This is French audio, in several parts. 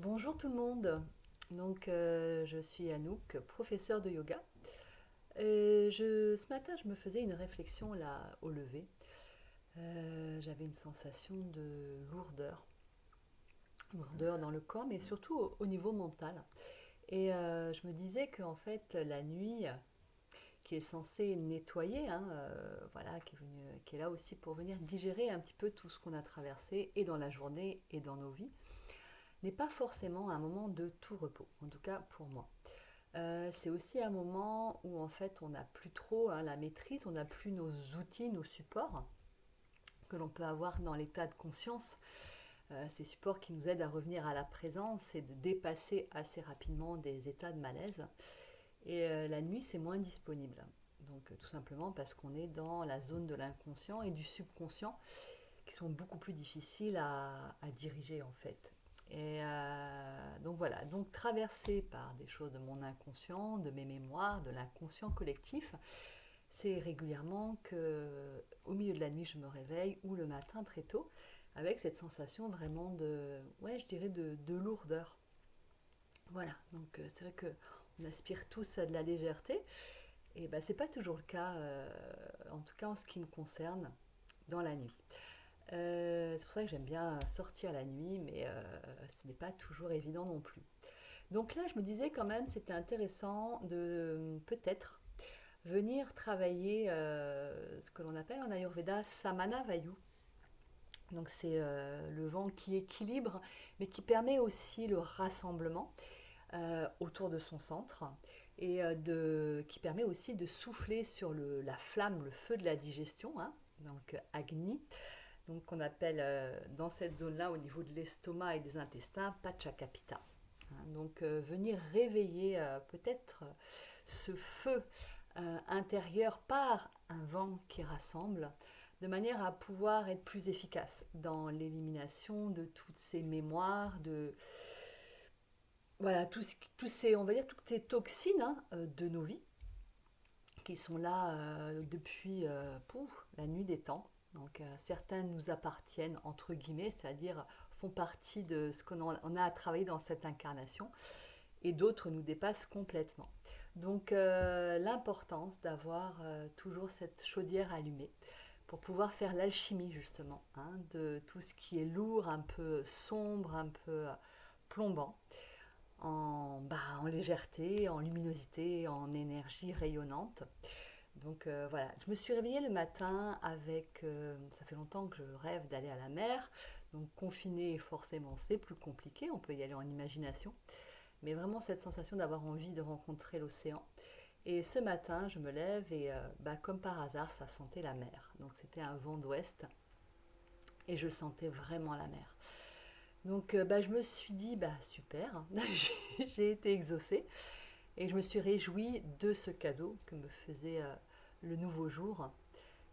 Bonjour tout le monde. Je suis Anouk, professeure de yoga. Ce matin, je me faisais une réflexion là au lever. J'avais une sensation de lourdeur dans le corps, mais surtout au niveau mental. Je me disais qu'en fait, la nuit, qui est censée nettoyer, voilà, qui est là aussi pour venir digérer un petit peu tout ce qu'on a traversé, et dans la journée et dans nos vies, n'est pas forcément un moment de tout repos, en tout cas pour moi. C'est aussi un moment où en fait on n'a plus trop la maîtrise, on n'a plus nos outils, nos supports que l'on peut avoir dans l'état de conscience, ces supports qui nous aident à revenir à la présence et de dépasser assez rapidement des états de malaise. La nuit c'est moins disponible. Tout simplement parce qu'on est dans la zone de l'inconscient et du subconscient qui sont beaucoup plus difficiles à diriger en fait. Donc traversé par des choses de mon inconscient, de mes mémoires, de l'inconscient collectif, c'est régulièrement que au milieu de la nuit je me réveille ou le matin très tôt avec cette sensation vraiment de, ouais, je dirais de lourdeur. Voilà, c'est vrai que on aspire tous à de la légèreté et ben c'est pas toujours le cas, en tout cas en ce qui me concerne dans la nuit. C'est pour ça que j'aime bien sortir la nuit, mais ce n'est pas toujours évident non plus. Donc là, je me disais quand même, c'était intéressant de peut-être venir travailler ce que l'on appelle en Ayurveda Samana Vayu. Donc c'est le vent qui équilibre, mais qui permet aussi le rassemblement autour de son centre qui permet aussi de souffler sur la flamme, le feu de la digestion, donc Agni, donc qu'on appelle dans cette zone-là au niveau de l'estomac et des intestins Pachakapita. Venir réveiller peut-être ce feu intérieur par un vent qui rassemble, de manière à pouvoir être plus efficace dans l'élimination de toutes ces mémoires, de voilà, on va dire toutes ces toxines de nos vies qui sont là depuis la nuit des temps. Certains nous appartiennent entre guillemets, c'est-à-dire font partie de ce on a à travailler dans cette incarnation, et d'autres nous dépassent complètement. L'importance d'avoir toujours cette chaudière allumée pour pouvoir faire l'alchimie justement de tout ce qui est lourd, un peu sombre, un peu plombant, en légèreté, en luminosité, en énergie rayonnante. Voilà, je me suis réveillée le matin avec, ça fait longtemps que je rêve d'aller à la mer, donc confiné forcément c'est plus compliqué, on peut y aller en imagination, mais vraiment cette sensation d'avoir envie de rencontrer l'océan. Et ce matin je me lève et comme par hasard ça sentait la mer, donc c'était un vent d'ouest et je sentais vraiment la mer. Je me suis dit, super, j'ai été exaucée. Et je me suis réjouie de ce cadeau que me faisait le nouveau jour.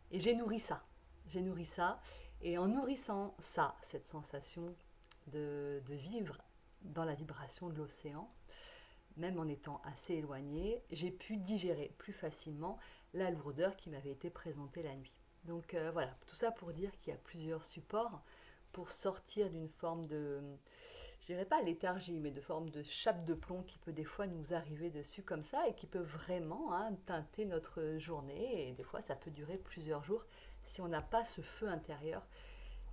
Et j'ai nourri ça. J'ai nourri ça. Et en nourrissant ça, cette sensation de vivre dans la vibration de l'océan, même en étant assez éloignée, j'ai pu digérer plus facilement la lourdeur qui m'avait été présentée la nuit. Voilà, tout ça pour dire qu'il y a plusieurs supports pour sortir d'une forme de, je dirais pas léthargie, mais de forme de chape de plomb qui peut des fois nous arriver dessus comme ça et qui peut vraiment teinter notre journée. Et des fois, ça peut durer plusieurs jours si on n'a pas ce feu intérieur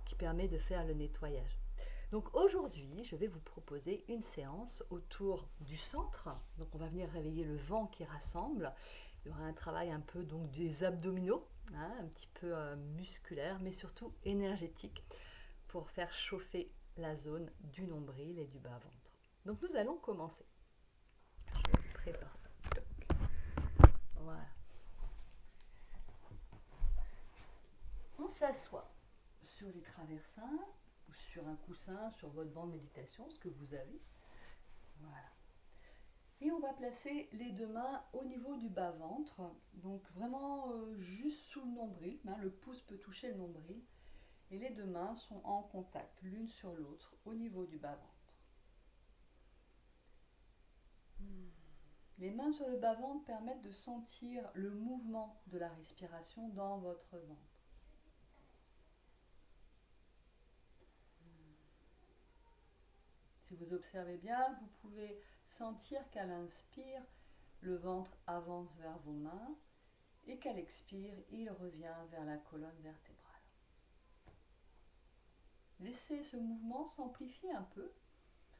qui permet de faire le nettoyage. Donc aujourd'hui, je vais vous proposer une séance autour du centre. Donc on va venir réveiller le vent qui rassemble. Il y aura un travail un peu donc des abdominaux, un petit peu musculaire, mais surtout énergétique pour faire chauffer la zone du nombril et du bas-ventre. Donc nous allons commencer. Je prépare ça. Voilà. On s'assoit sur les traversins ou sur un coussin, sur votre banc de méditation, ce que vous avez. Voilà. Et on va placer les deux mains au niveau du bas-ventre, donc vraiment juste sous le nombril. Le pouce peut toucher le nombril. Et les deux mains sont en contact l'une sur l'autre au niveau du bas-ventre. Les mains sur le bas-ventre permettent de sentir le mouvement de la respiration dans votre ventre. si vous observez bien, vous pouvez sentir qu'à l'inspire, le ventre avance vers vos mains et qu'à l'expire, il revient vers la colonne vertébrale. Laissez ce mouvement s'amplifier un peu,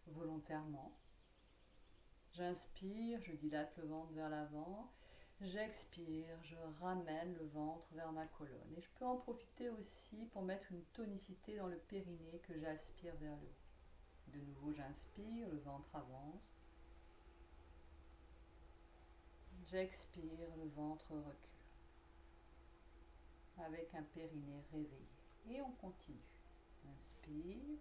volontairement. J'inspire, je dilate le ventre vers l'avant. J'expire, je ramène le ventre vers ma colonne. Et je peux en profiter aussi pour mettre une tonicité dans le périnée que j'aspire vers le haut. De nouveau, j'inspire, le ventre avance. J'expire, le ventre recule. Avec un périnée réveillé. Et on continue. Inspire.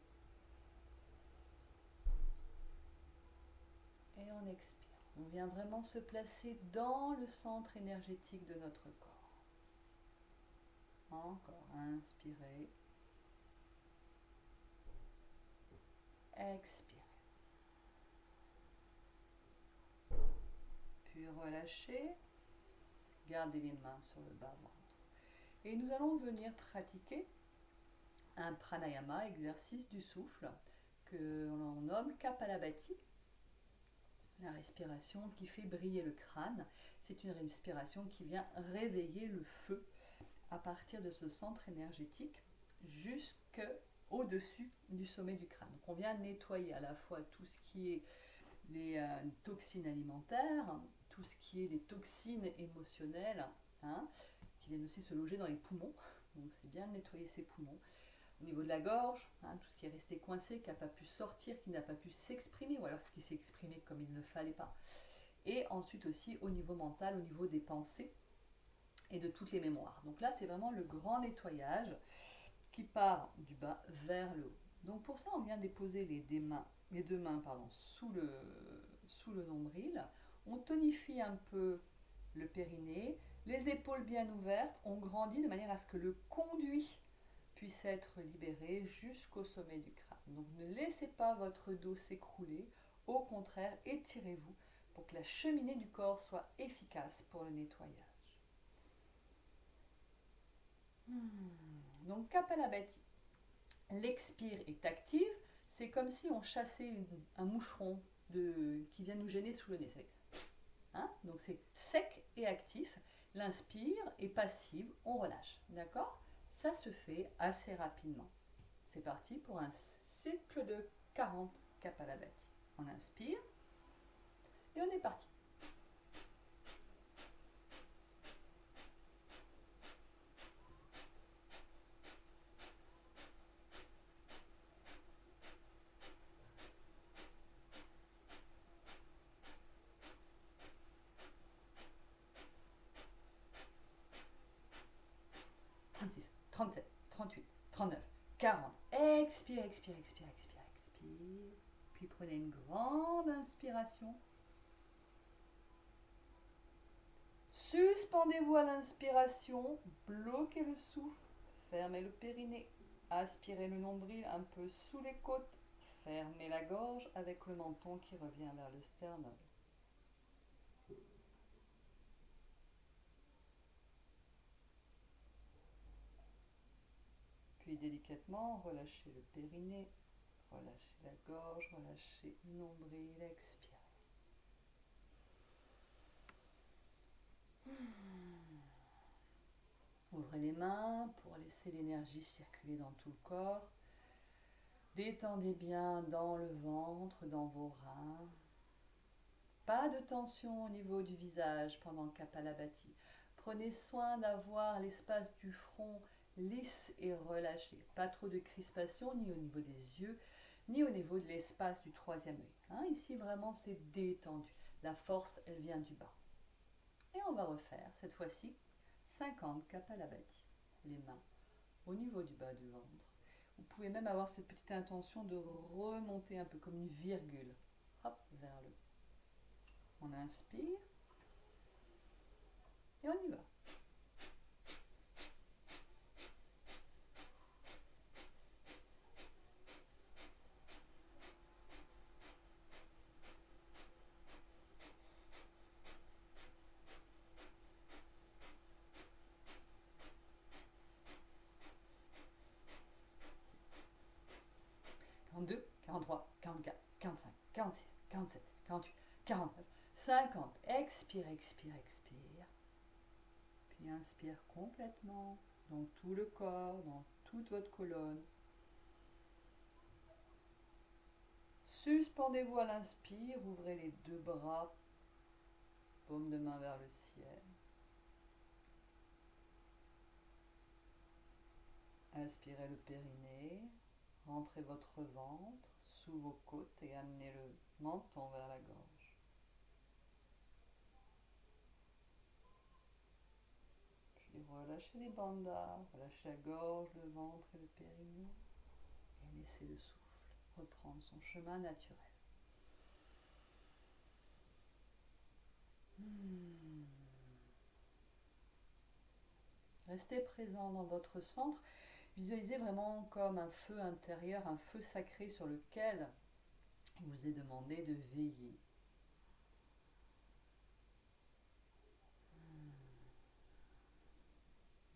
Et on expire. On vient vraiment se placer dans le centre énergétique de notre corps. Encore, inspirez. Expirez. Puis relâchez. Gardez les mains sur le bas-ventre. Et nous allons venir pratiquer un pranayama, exercice du souffle, que l'on nomme Kapalabhati. La respiration qui fait briller le crâne, c'est une respiration qui vient réveiller le feu à partir de ce centre énergétique jusqu'au-dessus du sommet du crâne. Donc on vient nettoyer à la fois tout ce qui est les toxines alimentaires, tout ce qui est les toxines émotionnelles, qui viennent aussi se loger dans les poumons. Donc c'est bien de nettoyer ses poumons. Au niveau de la gorge, tout ce qui est resté coincé, qui n'a pas pu sortir, qui n'a pas pu s'exprimer, ou alors ce qui s'est exprimé comme il ne fallait pas. Et ensuite aussi au niveau mental, au niveau des pensées et de toutes les mémoires. Donc là, c'est vraiment le grand nettoyage qui part du bas vers le haut. Donc pour ça, on vient déposer les deux mains sous le nombril. On tonifie un peu le périnée, les épaules bien ouvertes, on grandit de manière à ce que le conduit puisse être libéré jusqu'au sommet du crâne. Donc ne laissez pas votre dos s'écrouler, au contraire, étirez-vous pour que la cheminée du corps soit efficace pour le nettoyage. Donc Kapalabhati. L'expire est active, c'est comme si on chassait un moucheron qui vient nous gêner sous le nez. Donc c'est sec et actif. L'inspire est passive, on relâche. D'accord ? Ça se fait assez rapidement. C'est parti pour un cycle de 40 Kapalabhati. On inspire et on est parti. Trente-sept, 38, 39, 40. Expire, expire, expire, expire, expire. Puis prenez une grande inspiration. Suspendez-vous à l'inspiration, bloquez le souffle, fermez le périnée, aspirez le nombril un peu sous les côtes, fermez la gorge avec le menton qui revient vers le sternum. Puis délicatement, relâchez le périnée, relâchez la gorge, relâchez le nombril, expirez. Ouvrez les mains pour laisser l'énergie circuler dans tout le corps. Détendez bien dans le ventre, dans vos reins. Pas de tension au niveau du visage pendant Kapalabhati. Prenez soin d'avoir l'espace du front lisse et relâché. Pas trop de crispation ni au niveau des yeux, ni au niveau de l'espace du troisième œil. Ici vraiment c'est détendu. La force elle vient du bas. Et on va refaire cette fois-ci 50 Kapalabhati. Les mains au niveau du bas du ventre. Vous pouvez même avoir cette petite intention de remonter un peu comme une virgule. Hop, vers le haut. On inspire. Et on y va. 43, 44, 45, 46, 47, 48, 49, 50. Expire, expire, expire. Puis inspire complètement dans tout le corps, dans toute votre colonne. Suspendez-vous à l'inspire, ouvrez les deux bras, paume de main vers le ciel. Inspirez le périnée, rentrez votre ventre sous vos côtes et amenez le menton vers la gorge. Puis relâchez les bandas, relâchez la gorge, le ventre et le périnée et laissez le souffle reprendre son chemin naturel. Restez présent dans votre centre. Visualisez vraiment comme un feu intérieur, un feu sacré sur lequel il vous est demandé de veiller.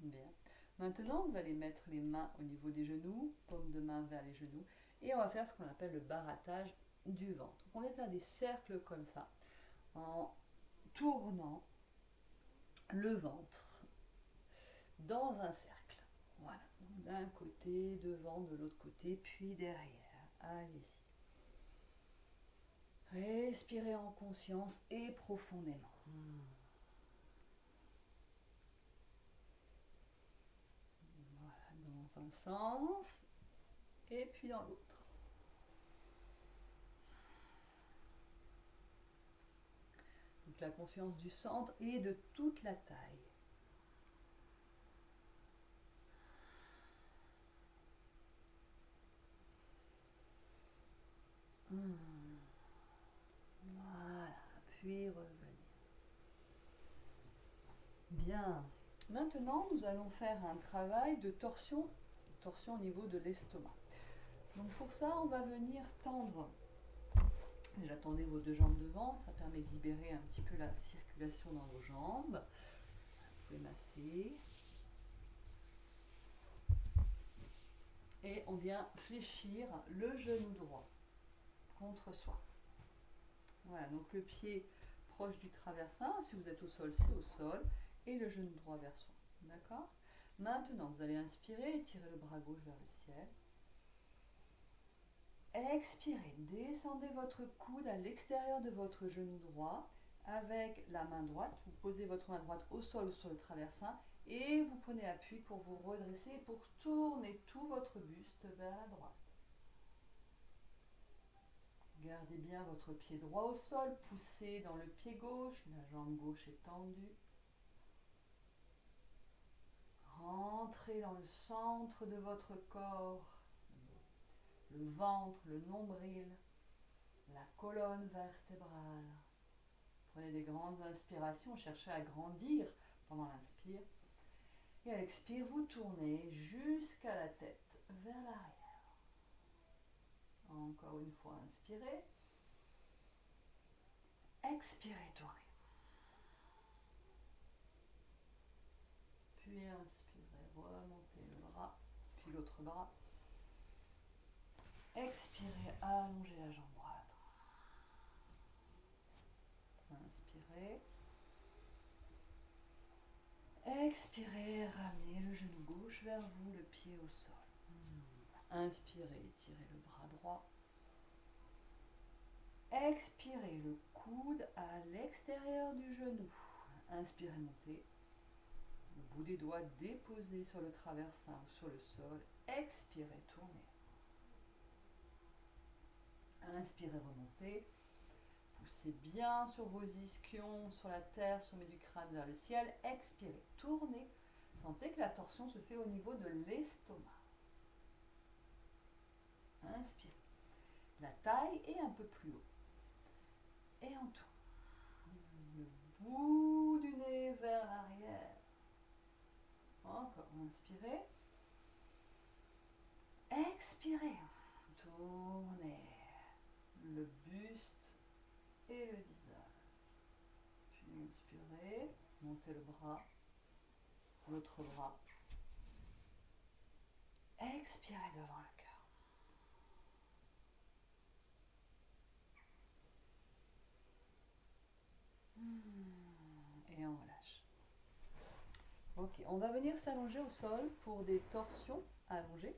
Bien. Maintenant, vous allez mettre les mains au niveau des genoux, paume de main vers les genoux, et on va faire ce qu'on appelle le barattage du ventre. On va faire des cercles comme ça, en tournant le ventre dans un cercle. Voilà, d'un côté, devant, de l'autre côté, puis derrière. Allez-y. Respirez en conscience et profondément. Voilà, dans un sens et puis dans l'autre. Donc la conscience du centre et de toute la taille. Voilà, puis revenez. Bien. Maintenant, nous allons faire un travail de torsion au niveau de l'estomac. Donc pour ça, on va venir tendre. Déjà, tendez vos deux jambes devant, ça permet de libérer un petit peu la circulation dans vos jambes. Vous pouvez masser. Et on vient fléchir le genou droit contre soi. Voilà, donc le pied proche du traversin, si vous êtes au sol, c'est au sol, et le genou droit vers soi. D'accord ? Maintenant, vous allez inspirer, étirer le bras gauche vers le ciel. Expirez, descendez votre coude à l'extérieur de votre genou droit avec la main droite. Vous posez votre main droite au sol ou sur le traversin et vous prenez appui pour vous redresser et pour tourner tout votre buste vers la droite. Gardez bien votre pied droit au sol, poussez dans le pied gauche, la jambe gauche est tendue. Rentrez dans le centre de votre corps, le ventre, le nombril, la colonne vertébrale. Prenez des grandes inspirations, cherchez à grandir pendant l'inspire. Et à l'expire, vous tournez jusqu'à la tête, vers l'arrière. Encore une fois, inspirez. Expirez, tournez. Puis inspirez, remontez le bras, puis l'autre bras. Expirez, allongez la jambe droite. Inspirez. Expirez, ramenez le genou gauche vers vous, le pied au sol. Inspirez, étirez le bras droit. Expirez, le coude à l'extérieur du genou. Inspirez, montez. Le bout des doigts déposé sur le traversin ou sur le sol. Expirez, tournez. Inspirez, remontez. Poussez bien sur vos ischions, sur la terre, sommet du crâne vers le ciel. Expirez, tournez. Sentez que la torsion se fait au niveau de l'estomac. Inspirez. La taille est un peu plus haut. Et on tourne. Le bout du nez vers l'arrière. Encore, inspirez. Expirez. Tournez. Le buste et le visage. Puis inspirez. Montez le bras. L'autre bras. Expirez devant le cœur. on va venir s'allonger au sol pour des torsions allongées.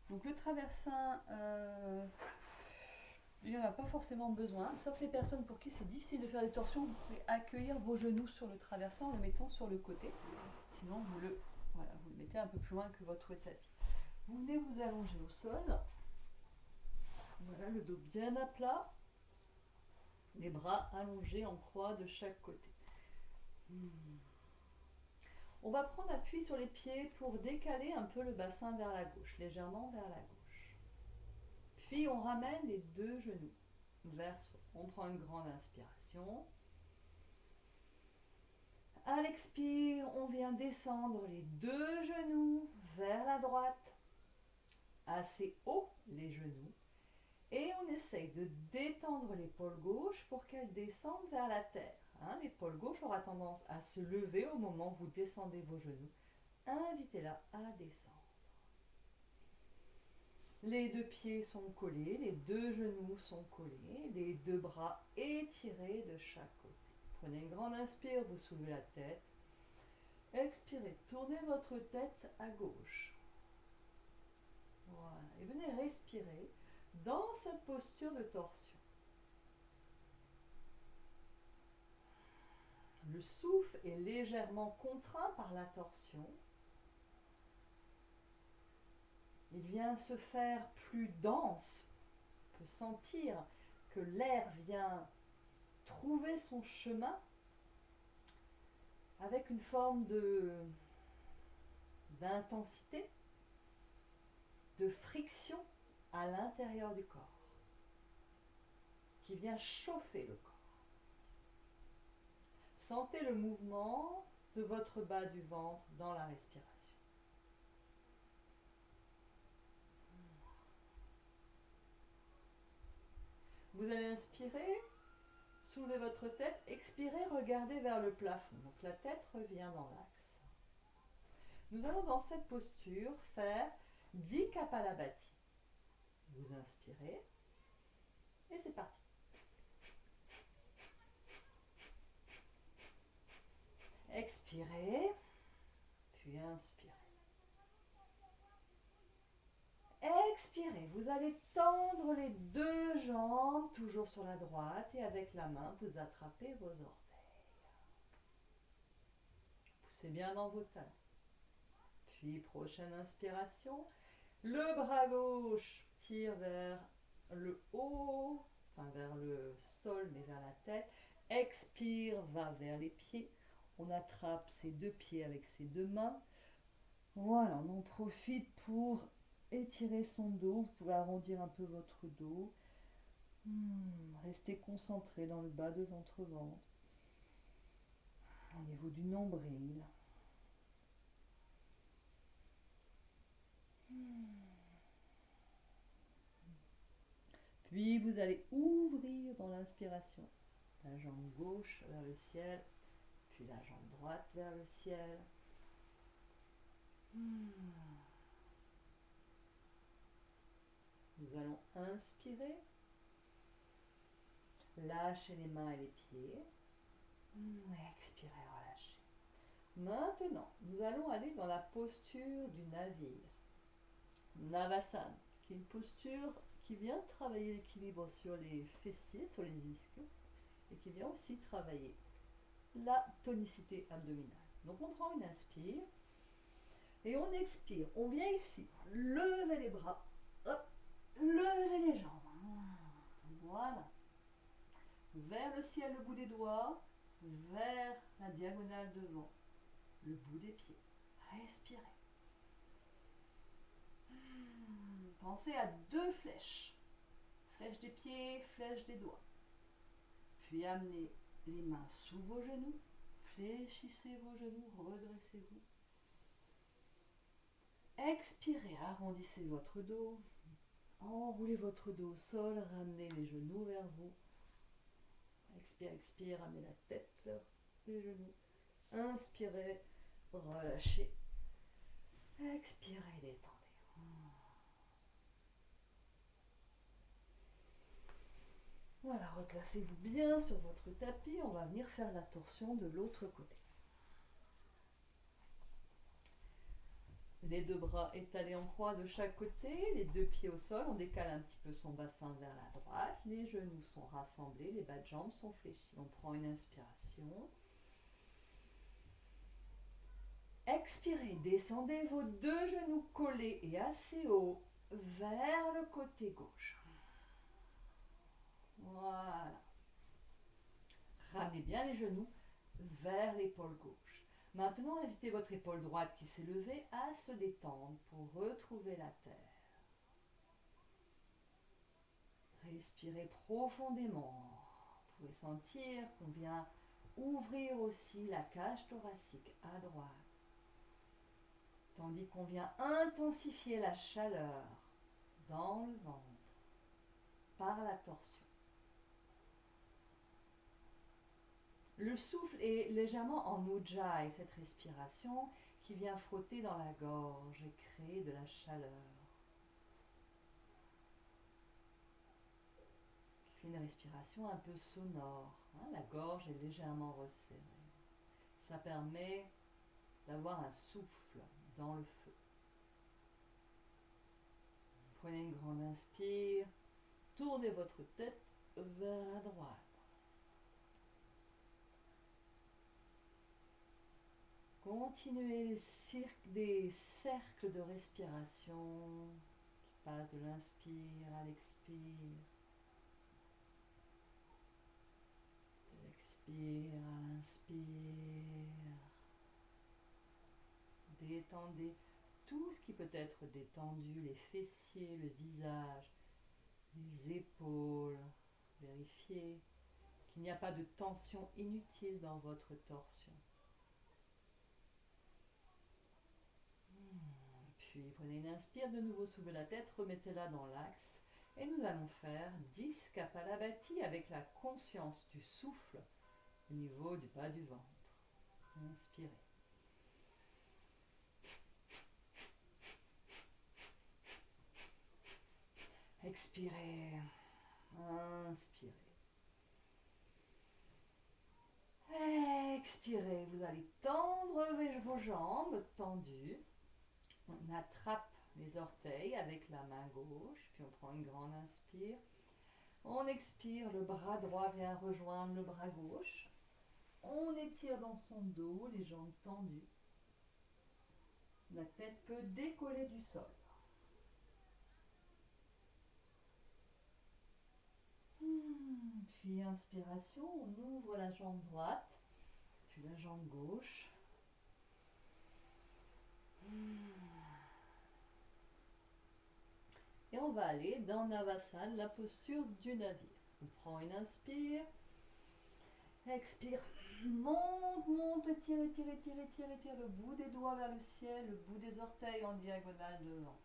Donc le traversin, il n'y en a pas forcément besoin, sauf les personnes pour qui c'est difficile de faire des torsions. Vous pouvez accueillir vos genoux sur le traversin en le mettant sur le côté. Sinon, vous le mettez un peu plus loin que votre tapis. Vous venez vous allonger au sol. Voilà, le dos bien à plat. Les bras allongés en croix de chaque côté. On va prendre appui sur les pieds pour décaler un peu le bassin vers la gauche, légèrement vers la gauche. Puis on ramène les deux genoux vers soi. On prend une grande inspiration. À l'expire, on vient descendre les deux genoux vers la droite, assez haut les genoux. Et on essaye de détendre l'épaule gauche pour qu'elle descende vers la terre. L'épaule gauche aura tendance à se lever au moment où vous descendez vos genoux. Invitez-la à descendre. Les deux pieds sont collés, les deux genoux sont collés, les deux bras étirés de chaque côté. Prenez une grande inspire, vous soulevez la tête. Expirez, tournez votre tête à gauche. Voilà, et venez respirer dans cette posture de torsion. Le souffle est légèrement contraint par la torsion. Il vient se faire plus dense. On peut sentir que l'air vient trouver son chemin avec une forme d'intensité, de friction à l'intérieur du corps, qui vient chauffer le corps. Sentez le mouvement de votre bas du ventre dans la respiration. Vous allez inspirer, soulevez votre tête, expirez, regardez vers le plafond. Donc la tête revient dans l'axe. Nous allons dans cette posture faire 10 Kapalabhati. Vous inspirez et c'est parti. Expirez, puis inspirez. Expirez, vous allez tendre les deux jambes, toujours sur la droite, et avec la main, vous attrapez vos orteils. Poussez bien dans vos talons. Puis, prochaine inspiration, le bras gauche tire vers le haut, enfin vers le sol, mais vers la tête. Expire, va vers les pieds. On attrape ses deux pieds avec ses deux mains. Voilà, on en profite pour étirer son dos. Vous pouvez arrondir un peu votre dos. Restez concentré dans le bas de votre ventre, au niveau du nombril. Puis vous allez ouvrir dans l'inspiration la jambe gauche vers le ciel, puis la jambe droite vers le ciel. Nous allons inspirer, lâchez les mains et les pieds, expirez, relâchez. Maintenant, nous allons aller dans la posture du navire, Navasana, qui est une posture qui vient travailler l'équilibre sur les fessiers, sur les ischios, et qui vient aussi travailler la tonicité abdominale. Donc on prend une inspire, et on expire. On vient ici, lever les bras, hop, lever les jambes. Voilà. Vers le ciel, le bout des doigts, vers la diagonale devant, le bout des pieds. Respirez. Pensez à deux flèches. Flèche des pieds, flèche des doigts. Puis amenez les mains sous vos genoux. Fléchissez vos genoux, redressez-vous. Expirez, arrondissez votre dos. Enroulez votre dos au sol, ramenez les genoux vers vous. Expire, expire, ramenez la tête vers les genoux. Inspirez, relâchez. Expirez, détendez. Voilà, replacez-vous bien sur votre tapis. On va venir faire la torsion de l'autre côté. Les deux bras étalés en croix de chaque côté, les deux pieds au sol. On décale un petit peu son bassin vers la droite. Les genoux sont rassemblés, les bas de jambes sont fléchis. On prend une inspiration. Expirez, descendez vos deux genoux collés et assez haut vers le côté gauche. Voilà. Ramenez bien les genoux vers l'épaule gauche. Maintenant, invitez votre épaule droite qui s'est levée à se détendre pour retrouver la terre. Respirez profondément. Vous pouvez sentir qu'on vient ouvrir aussi la cage thoracique à droite. Tandis qu'on vient intensifier la chaleur dans le ventre par la torsion. Le souffle est légèrement en ujjayi, cette respiration qui vient frotter dans la gorge et créer de la chaleur. Qui fait une respiration un peu sonore. La gorge est légèrement resserrée. Ça permet d'avoir un souffle dans le feu. Prenez une grande inspire, tournez votre tête vers la droite. Continuez des cercles de respiration qui passent de l'inspire à l'expire, de l'expire à l'inspire. Détendez tout ce qui peut être détendu, les fessiers, le visage, les épaules. Vérifiez qu'il n'y a pas de tension inutile dans votre torsion. Puis prenez une inspire, de nouveau soulevez la tête, remettez-la dans l'axe. Et nous allons faire 10 Kapalabhati avec la conscience du souffle au niveau du bas du ventre. Inspirez. Expirez. Inspirez. Expirez. Vous allez tendre vos jambes tendues. On attrape les orteils avec la main gauche, puis on prend une grande inspire. On expire, le bras droit vient rejoindre le bras gauche. On étire dans son dos, les jambes tendues. La tête peut décoller du sol. Puis inspiration, on ouvre la jambe droite, puis la jambe gauche. Et on va aller dans Navasana, la posture du navire. On prend une inspire, expire, monte, tire le bout des doigts vers le ciel, le bout des orteils en diagonale devant.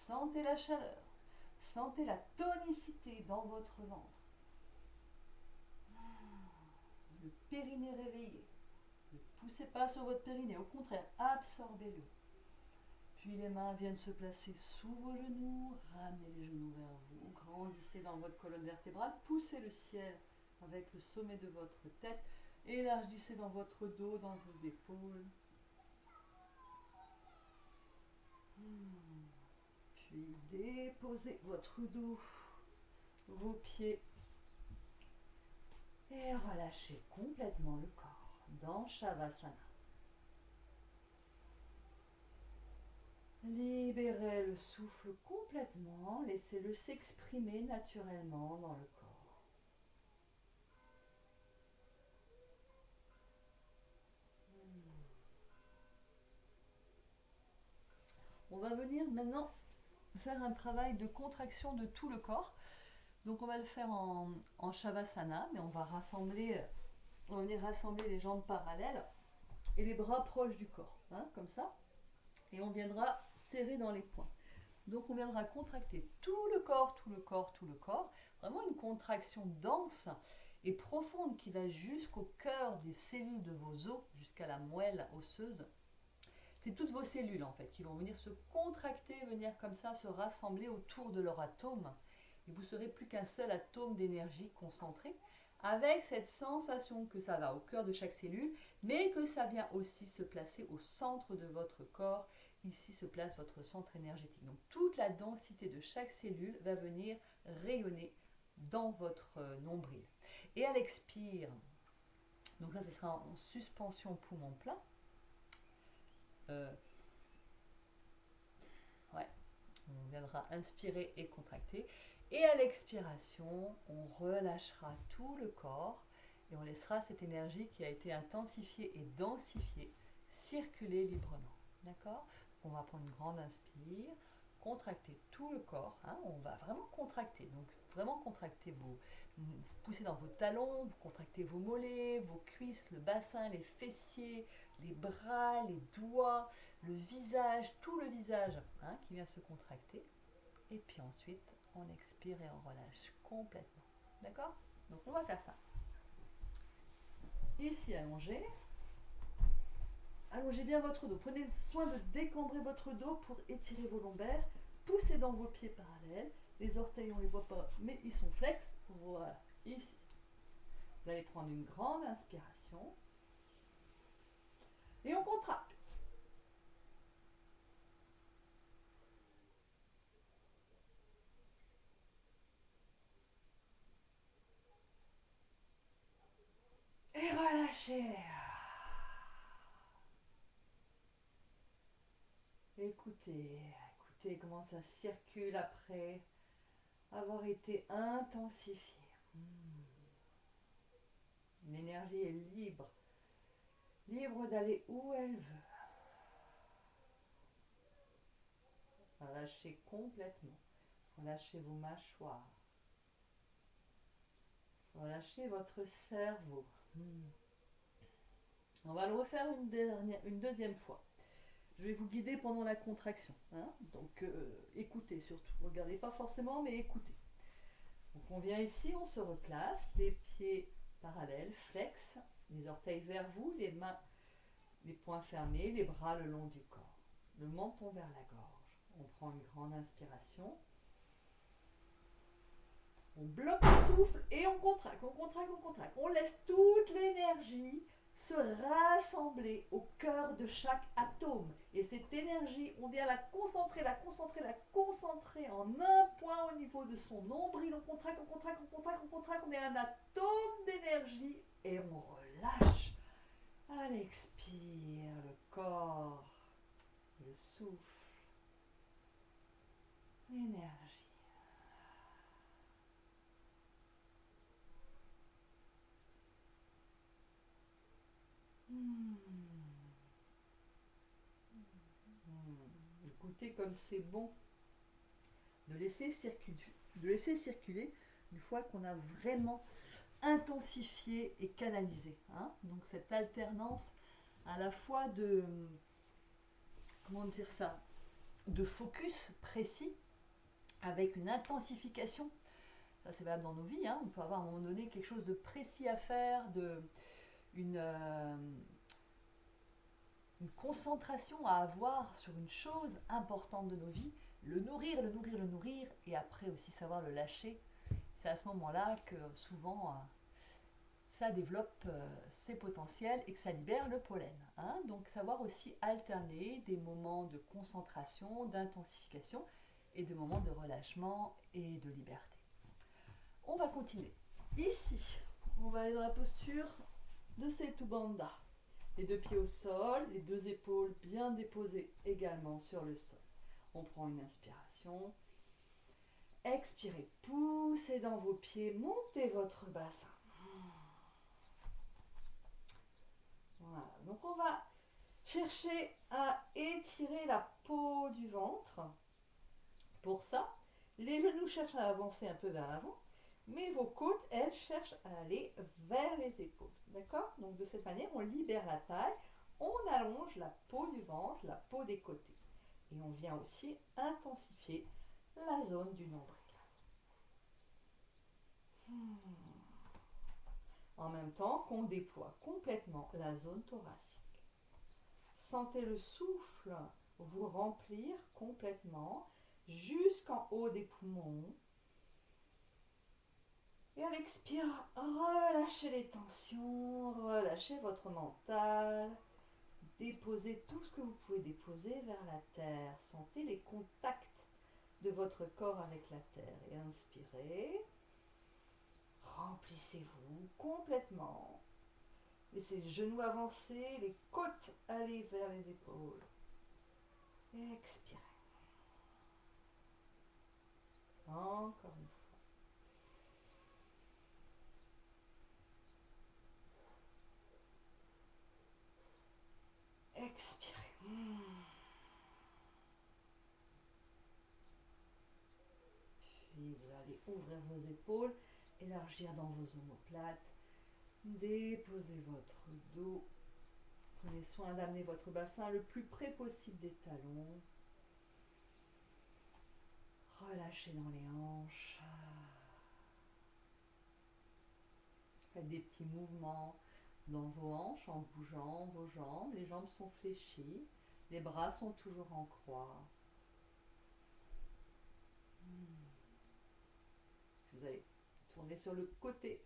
Sentez la chaleur, sentez la tonicité dans votre ventre. Le périnée réveillé. Ne poussez pas sur votre périnée, au contraire, absorbez-le. Puis les mains viennent se placer sous vos genoux, ramenez les genoux vers vous, grandissez dans votre colonne vertébrale, poussez le ciel avec le sommet de votre tête, élargissez dans votre dos, dans vos épaules. Puis déposez votre dos, vos pieds et relâchez complètement le corps dans Shavasana. Libérez le souffle complètement, laissez-le s'exprimer naturellement dans le corps. On va venir maintenant faire un travail de contraction de tout le corps. Donc on va le faire en Shavasana, mais on va venir rassembler les jambes parallèles et les bras proches du corps, comme ça. Et on viendra serrer dans les poings. Donc on viendra contracter tout le corps, vraiment une contraction dense et profonde qui va jusqu'au cœur des cellules de vos os, jusqu'à la moelle osseuse. C'est toutes vos cellules en fait qui vont venir se contracter, venir comme ça se rassembler autour de leur atome. Et vous serez plus qu'un seul atome d'énergie concentré avec cette sensation que ça va au cœur de chaque cellule, mais que ça vient aussi se placer au centre de votre corps. Ici se place votre centre énergétique. Donc toute la densité de chaque cellule va venir rayonner dans votre nombril. Et à l'expire, donc ça ce sera en suspension poumon plein. Ouais, on viendra inspirer et contracter. Et à l'expiration, on relâchera tout le corps et on laissera cette énergie qui a été intensifiée et densifiée circuler librement. D'accord? On va prendre une grande inspire, contracter tout le corps. Hein, on va vraiment contracter. Donc vraiment contracter vous poussez dans vos talons, vous contractez vos mollets, vos cuisses, le bassin, les fessiers, les bras, les doigts, le visage, tout le visage hein, qui vient se contracter. Et puis ensuite, on expire et on relâche complètement. D'accord? Donc on va faire ça. Ici allongé. Allongez bien votre dos. Prenez soin de décambrer votre dos pour étirer vos lombaires. Poussez dans vos pieds parallèles. Les orteils, on ne les voit pas, mais ils sont flex. Voilà, ici. Vous allez prendre une grande inspiration. Et on contracte. Et relâchez. Écoutez, écoutez comment ça circule après avoir été intensifié. L'énergie est libre, libre d'aller où elle veut. Relâchez complètement. Relâchez vos mâchoires. Relâchez votre cerveau. On va le refaire une deuxième fois. Je vais vous guider pendant la contraction. Hein, donc écoutez surtout. Regardez pas forcément, mais écoutez. Donc on vient ici, on se replace, les pieds parallèles, flex, les orteils vers vous, les mains, les poings fermés, les bras le long du corps. Le menton vers la gorge. On prend une grande inspiration. On bloque le souffle et on contracte, on contracte, on contracte. On laisse toute l'énergie se rassembler au cœur de chaque atome. Et cette énergie, on vient la concentrer, la concentrer, la concentrer en un point au niveau de son nombril. On contracte, on contracte, on contracte, on contracte. On est un atome d'énergie et on relâche. À l'expire, le corps, le souffle, l'énergie. Écoutez comme c'est bon de laisser circuler une fois qu'on a vraiment intensifié et canalisé. Hein. Donc cette alternance à la fois de, comment dire ça, de focus précis avec une intensification. Ça c'est valable dans nos vies. Hein. On peut avoir à un moment donné quelque chose de précis à faire, une concentration à avoir sur une chose importante de nos vies, le nourrir, le nourrir, le nourrir, et après aussi savoir le lâcher. C'est à ce moment-là que souvent ça développe ses potentiels et que ça libère le pollen. Hein. Donc savoir aussi alterner des moments de concentration, d'intensification et des moments de relâchement et de liberté. On va continuer. Ici, on va aller dans la posture de Setu Bandha. Les deux pieds au sol, les deux épaules bien déposées également sur le sol. On prend une inspiration. Expirez, poussez dans vos pieds, montez votre bassin. Voilà, donc on va chercher à étirer la peau du ventre. Pour ça, les genoux cherchent à avancer un peu vers l'avant, mais vos côtes, elles, cherchent à aller vers les épaules. D'accord? Donc de cette manière, on libère la taille, on allonge la peau du ventre, la peau des côtés. Et on vient aussi intensifier la zone du nombril. En même temps qu'on déploie complètement la zone thoracique. Sentez le souffle vous remplir complètement jusqu'en haut des poumons. Et à l'expire, relâchez les tensions, relâchez votre mental. Déposez tout ce que vous pouvez déposer vers la terre. Sentez les contacts de votre corps avec la terre. Et inspirez. Remplissez-vous complètement. Laissez les genoux avancer, les côtes aller vers les épaules. Et expirez. Encore une fois. Expirez. Puis vous allez ouvrir vos épaules, élargir dans vos omoplates. Déposez votre dos. Prenez soin d'amener votre bassin le plus près possible des talons. Relâchez dans les hanches. Faites des petits mouvements dans vos hanches en bougeant vos jambes. Les jambes sont fléchies. Les bras sont toujours en croix. Vous allez tourner sur le côté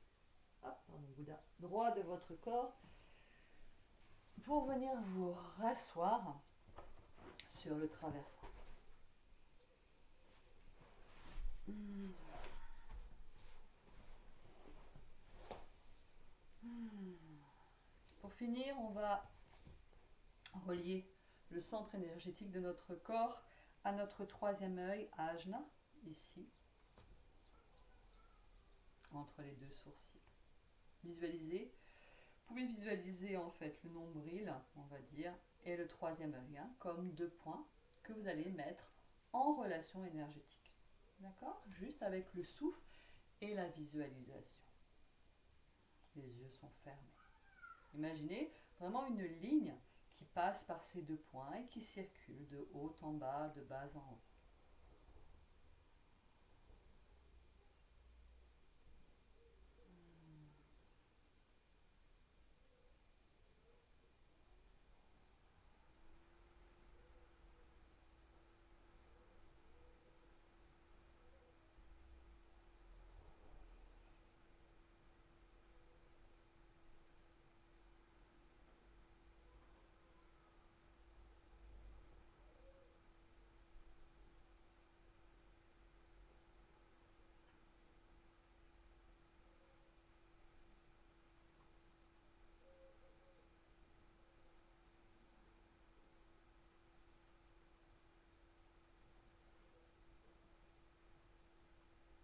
droit de votre corps pour venir vous rasseoir sur le traversin. Pour finir, on va relier le centre énergétique de notre corps à notre troisième œil, Ajna, ici, entre les deux sourcils. Visualisez. Vous pouvez visualiser en fait le nombril, on va dire, et le troisième œil, comme deux points que vous allez mettre en relation énergétique. D'accord? Juste avec le souffle et la visualisation. Les yeux sont fermés. Imaginez vraiment une ligne qui passe par ces deux points et qui circule de haut en bas, de bas en haut.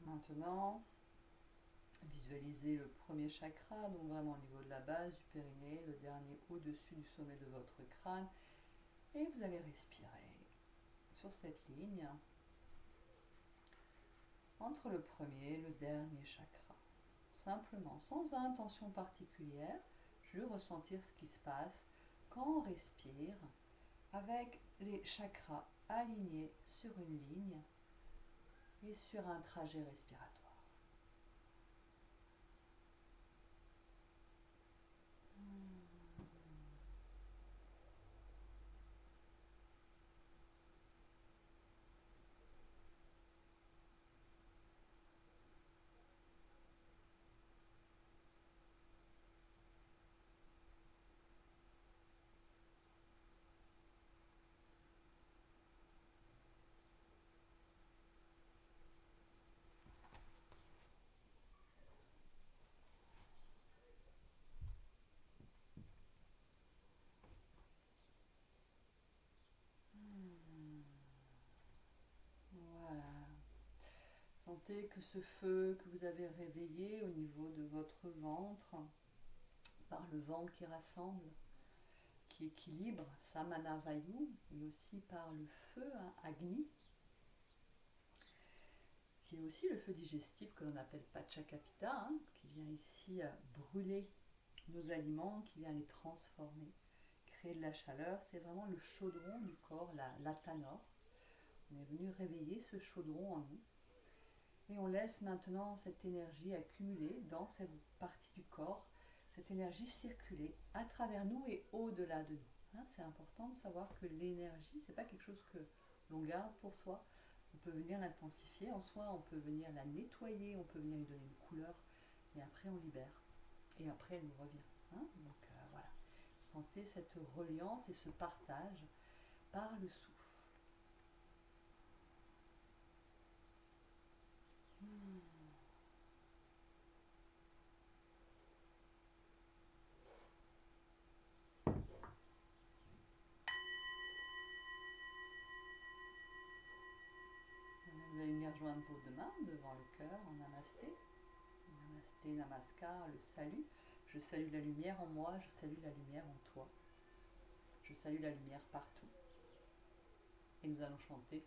Maintenant, visualisez le premier chakra, donc vraiment au niveau de la base du périnée, le dernier au-dessus du sommet de votre crâne. Et vous allez respirer sur cette ligne entre le premier et le dernier chakra. Simplement, sans intention particulière, juste ressentir ce qui se passe quand on respire avec les chakras alignés sur une ligne et sur un trajet respiratoire. Voilà. Sentez que ce feu que vous avez réveillé au niveau de votre ventre, par le vent qui rassemble, qui équilibre, Samana Vayu, et aussi par le feu, Agni, qui est aussi le feu digestif que l'on appelle Pachakapita, qui vient ici brûler nos aliments, qui vient les transformer, créer de la chaleur. C'est vraiment le chaudron du corps, la Tanor. On est venu réveiller ce chaudron en nous. Et on laisse maintenant cette énergie accumuler dans cette partie du corps, cette énergie circuler à travers nous et au-delà de nous. C'est important de savoir que l'énergie, c'est pas quelque chose que l'on garde pour soi. On peut venir l'intensifier en soi, on peut venir la nettoyer, on peut venir lui donner une couleur et après on libère, et après elle nous revient. Hein. Donc voilà, sentez cette reliance et ce partage par le souffle. Vous allez venir joindre vos deux mains devant le cœur en namasté. Namasté, namaskar, le salut. Je salue la lumière en moi, je salue la lumière en toi. Je salue la lumière partout. Et nous allons chanter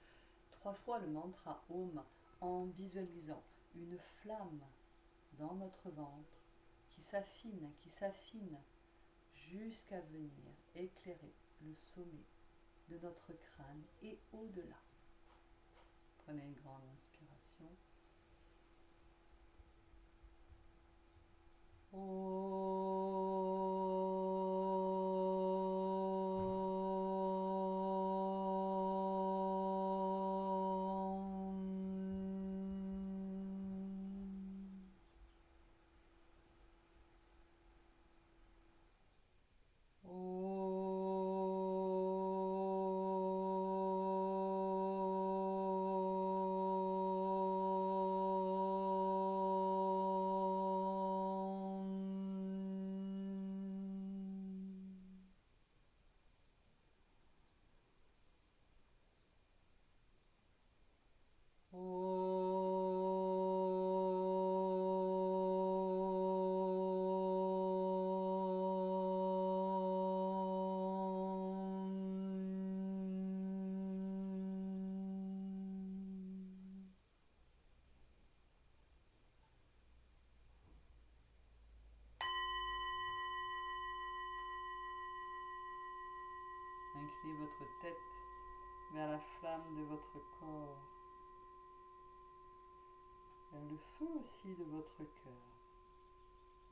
3 fois le mantra Om en visualisant une flamme dans notre ventre qui s'affine jusqu'à venir éclairer le sommet de notre crâne et au-delà. Prenez une grande inspiration. Inclinez votre tête vers la flamme de votre corps, vers le feu aussi de votre cœur.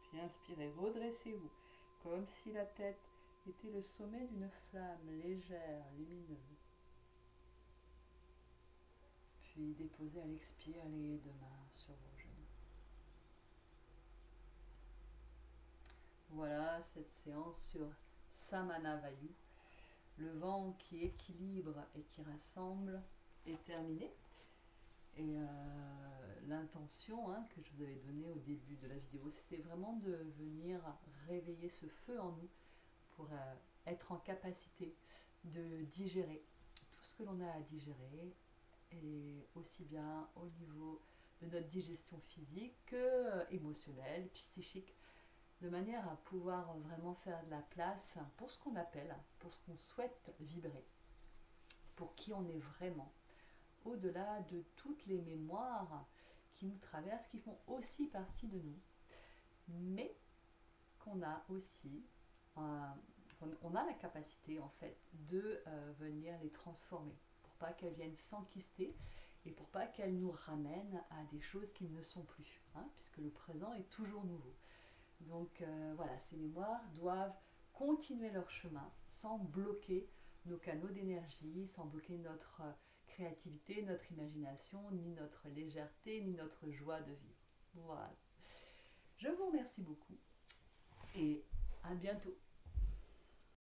Puis inspirez, redressez-vous, comme si la tête était le sommet d'une flamme légère, lumineuse. Puis déposez à l'expire les deux mains sur vos genoux. Voilà cette séance sur Samana Vayu. Le vent qui équilibre et qui rassemble est terminé. Et l'intention que je vous avais donnée au début de la vidéo, c'était vraiment de venir réveiller ce feu en nous pour être en capacité de digérer tout ce que l'on a à digérer, et aussi bien au niveau de notre digestion physique que émotionnelle, psychique, de manière à pouvoir vraiment faire de la place pour ce qu'on appelle, pour ce qu'on souhaite vibrer, pour qui on est vraiment, au-delà de toutes les mémoires qui nous traversent, qui font aussi partie de nous, mais qu'on a aussi, on a la capacité en fait de venir les transformer, pour pas qu'elles viennent s'enquister et pour pas qu'elles nous ramènent à des choses qui ne sont plus, puisque le présent est toujours nouveau. Donc voilà, ces mémoires doivent continuer leur chemin sans bloquer nos canaux d'énergie, sans bloquer notre créativité, notre imagination, ni notre légèreté, ni notre joie de vivre. Voilà. Je vous remercie beaucoup et à bientôt.